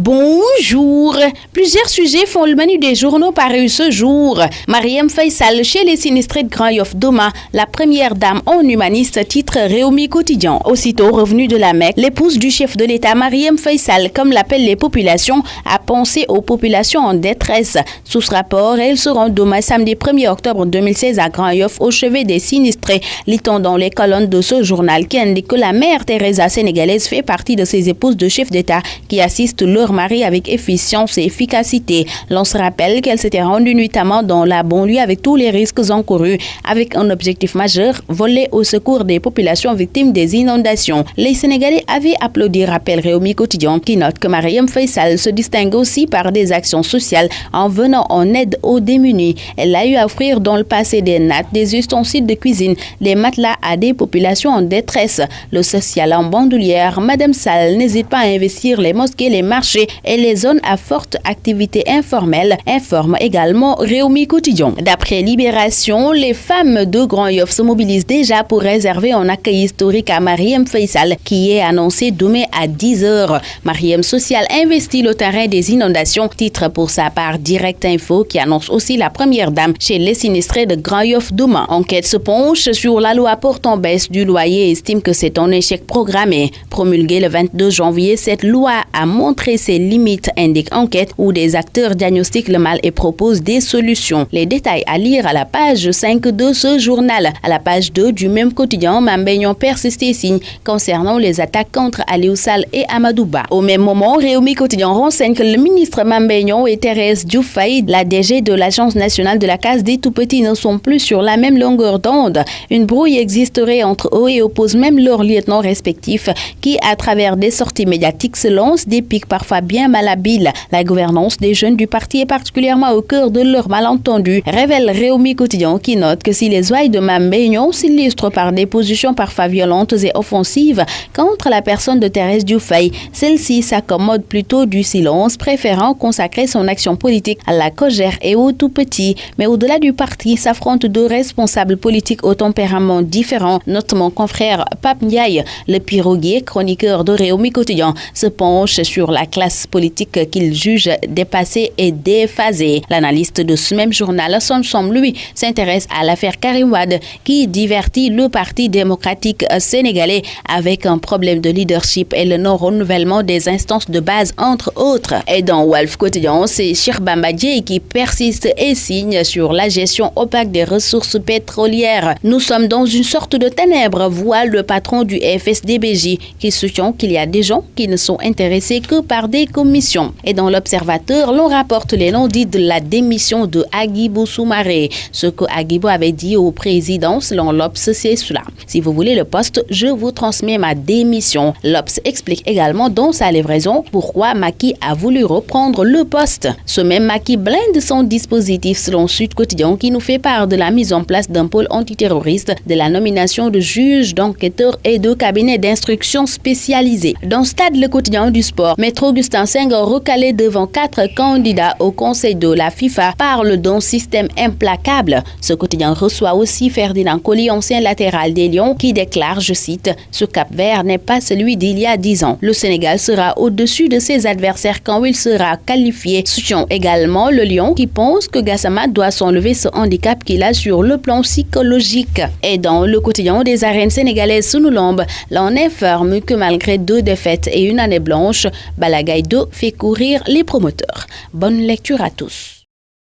Bonjour. Plusieurs sujets font le menu des journaux parus ce jour. Marième Faye Sall chez les sinistrés de Grand Yoff Doma, la première dame en humaniste, titre Réumi Quotidien. Aussitôt revenue de la Mecque, l'épouse du chef de l'État, Marième Faye Sall, comme l'appellent les populations, a pensé aux populations en détresse. Sous ce rapport, elle se rend Doma samedi 1er octobre 2016 à Grand Yoff au chevet des sinistrés. Lit-on dans les colonnes de ce journal qui indique que la mère Teresa sénégalaise fait partie de ces épouses de chefs d'État qui assistent leur mari avec efficience et efficacité. L'on se rappelle qu'elle s'était rendue nuitamment dans la banlieue avec tous les risques encourus, avec un objectif majeur, voler au secours des populations victimes des inondations. Les Sénégalais avaient applaudi, rappelle Réumi Quotidien, qui note que Marième Faye Sall se distingue aussi par des actions sociales en venant en aide aux démunis. Elle a eu à offrir dans le passé des nattes, des ustensiles de cuisine, des matelas à des populations en détresse. Le social en bandoulière, Madame Sall n'hésite pas à investir les mosquées, les marchés et les zones à forte activité informelle, informe également Réumi Quotidien. D'après Libération, les femmes de Grand Yoff se mobilisent déjà pour réserver un accueil historique à Marième Faye Sall qui est annoncé demain à 10h. Marième Social investit le terrain des inondations, titre pour sa part Direct Info qui annonce aussi la première dame chez les sinistrés de Grand Yoff Doma. Enquête se penche sur la loi portant baisse du loyer et estime que c'est un échec programmé. Promulguée le 22 janvier, cette loi a montré ses limites, indique Enquête, où des acteurs diagnostiquent le mal et proposent des solutions. Les détails à lire à la page 5 de ce journal. À la page 2 du même quotidien, Mame Mbaye Niang persiste et signe concernant les attaques contre Aliou Sall et Amadou Ba. Au même moment, Réumi Quotidien renseigne que le ministre Mame Mbaye Niang et Thérèse Diouf Faye, la DG de l'Agence nationale de la case des tout-petits, ne sont plus sur la même longueur d'onde. Une brouille existerait entre eux et oppose même leurs lieutenants respectifs qui, à travers des sorties médiatiques, se lancent des pics parfois bien malhabiles. La gouvernance des jeunes du parti est particulièrement au cœur de leur malentendu, révèle Réumi Quotidien qui note que si les ouailles de Mame Mbaye Niang s'illustrent par des positions parfois violentes et offensives contre la personne de Thérèse Diouf Faye, celle-ci s'accommode plutôt du silence, préférant consacrer son action politique à la Cogère et aux tout-petits. Mais au-delà du parti, s'affrontent deux responsables politiques au tempérament différent, note mon confrère Pape Ndiaye. Le piroguier, chroniqueur de Réumi Quotidien, se penche sur la classe politique qu'il juge dépassée et déphasée. L'analyste de ce même journal, Sonsom, lui, s'intéresse à l'affaire Karim Wade qui divertit le Parti démocratique sénégalais avec un problème de leadership et le non-renouvellement des instances de base, entre autres. Et dans Walf Quotidien, c'est Cheikh Bamba Dièye qui persiste et signe sur la gestion opaque des ressources pétrolières. Nous sommes dans une sorte de ténèbres, voit le patron du FSDBJ qui soutient qu'il y a des gens qui ne sont intéressés que par des commissions. Et dans l'Observateur, l'on rapporte les non-dits de la démission de Agibou Soumaré. Ce que Agibou avait dit au président, selon l'Obs, c'est cela. Si vous voulez le poste, je vous transmets ma démission. L'Obs explique également dans sa livraison pourquoi Macky a voulu reprendre le poste. Ce même Macky blinde son dispositif selon Sud Quotidien qui nous fait part de la mise en place d'un pôle antiterroriste, de la nomination de juges, d'enquêteurs et de cabinets d'instruction spécialisés. Dans Stade, le quotidien du sport, Maître Augustin Senghor, recalé devant 4 candidats au conseil de la FIFA, parle d'un système implacable. Ce quotidien reçoit aussi Ferdinand Coly, ancien latéral des Lions, qui déclare, je cite, « Ce Cap-Vert n'est pas celui d'il y a 10 ans. Le Sénégal sera au-dessus de ses adversaires quand il sera qualifié. » Soutient également le Lion qui pense que Gassama doit s'enlever ce handicap qu'il a sur le plan psychologique. Et dans le quotidien des arènes sénégalaises Sunulombe, l'on informe que malgré 2 défaites et une année blanche, Balagaï 2 fait courir les promoteurs. Bonne lecture à tous.